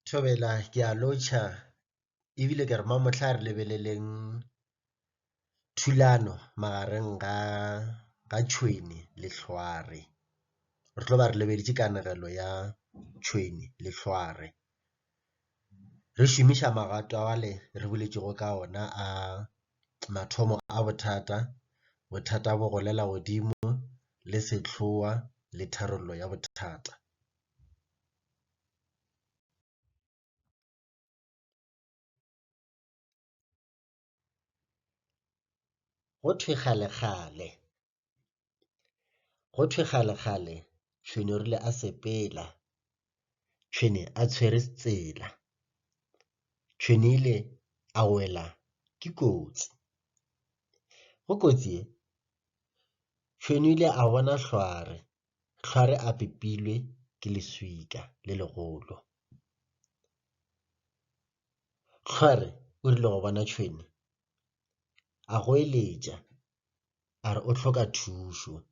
Thobela ke a lotjha ebile ke re mamohla re lebeleleng thulano magareng ga Tshweni le Hlware. Re tlo ba re lebeditše kanegelo ya Tshweni le Hlware. Re šomiša magato a wale re boletšego ka ona a mathomo a bothata bo golela godimo le sehloa le tharollo ya bothata. Go thwe kgale Tshweni o rile a sepela, Tshweni a tshwere tsela, Tshweni ile a wela ke kotsi. Go kotsi ye, Tshweni ile a bona Hlware a pepilwe ke leswika le legolo. Hlware o rile go bona Tshweni a goeletša a re o hloka thušo.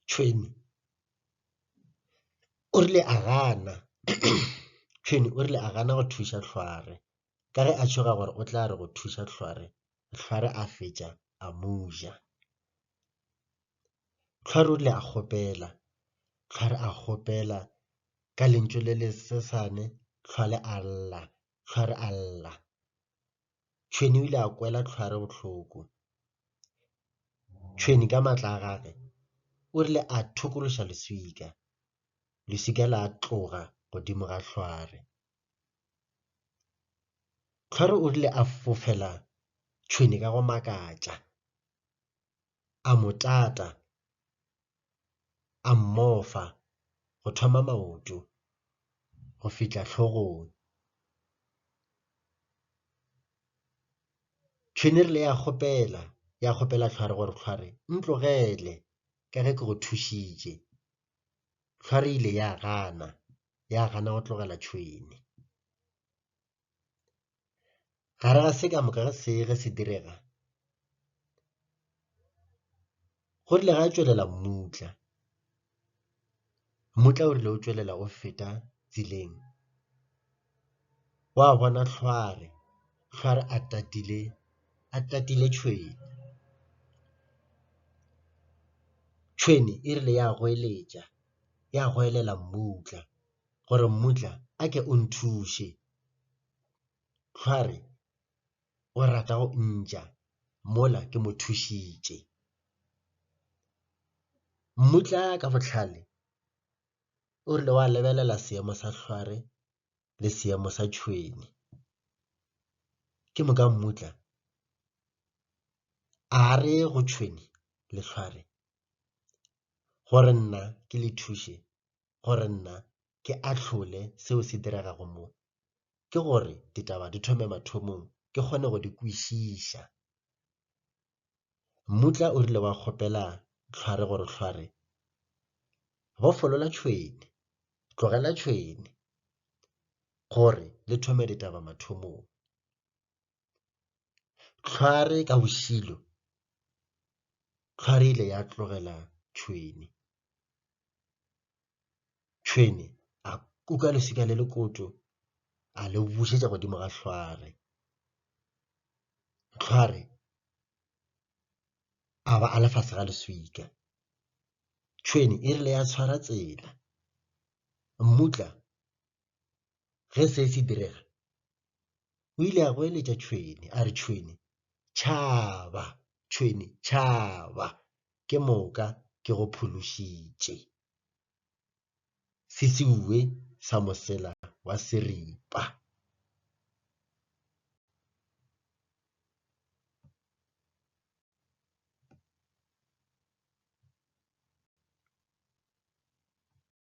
Tshweni o rile a gana Tshweni o rile a gana go thuša Hlware ka ge a tšhoga gore o tla re go thuša Hlware a fetša a muja. Hlware o rile a kgopela ka lentšu le le sesane Hlware a lla. Tshweni o ile a kwela Hlware bohloko. Tshweni ka maatla a gage o rile a thokološa leswika la tloga godimo ga Hlware. Hlware o rile a fofela Tshweni ka go makatša, a mo tata, a mmofa go thoma maoto go fihla hlogong. Tshweni rile ya kgopela Hlware gore Hlware ntlogele ka ge ke go thušitše. Hlware ile ya gana go tlogela Tshweni. Gare ga se ka moka ge se direga, go rile ga tšwelela mmutla o rile o tšwelela o feta tseleng, wa bona Hlware a tatile Tshweni. Tshweni e rile ya goelela mmutla gore mmutla a ke o nthuše. Hlware o rata go ntša mola ke mo thušitše. Mmutla ka bohlale o rile wa lebelela seemo sa Hlware le seemo sa Tshweni. Ke moka mmutla a re go Tshweni le Hlware gore nna ke le thuše, gore nna ke ahlole seo se diregago mo, ke gore ditaba di thome mathomong ke kgone go di kwešiša. Mmutla o rile wa kgopela Hlware gore Hlware bofolola Tshweni, tlogela Tshweni gore le thome ditaba mathomong. Hlware ka bošilo Hlware ile ya tlogela Tshweni. Tshweni a kuka leswika le lekoto a le bušetša godimo ga Hlware. Hlware a ba a le fase ga leswika. Tshweni e rile ya tshwara tsela. Mmutla ge se direga o ile a goeletša Tshweni a re Tshweni tšhaba ke moka ke go phološitše. Se sewe sa mosela wa seripa.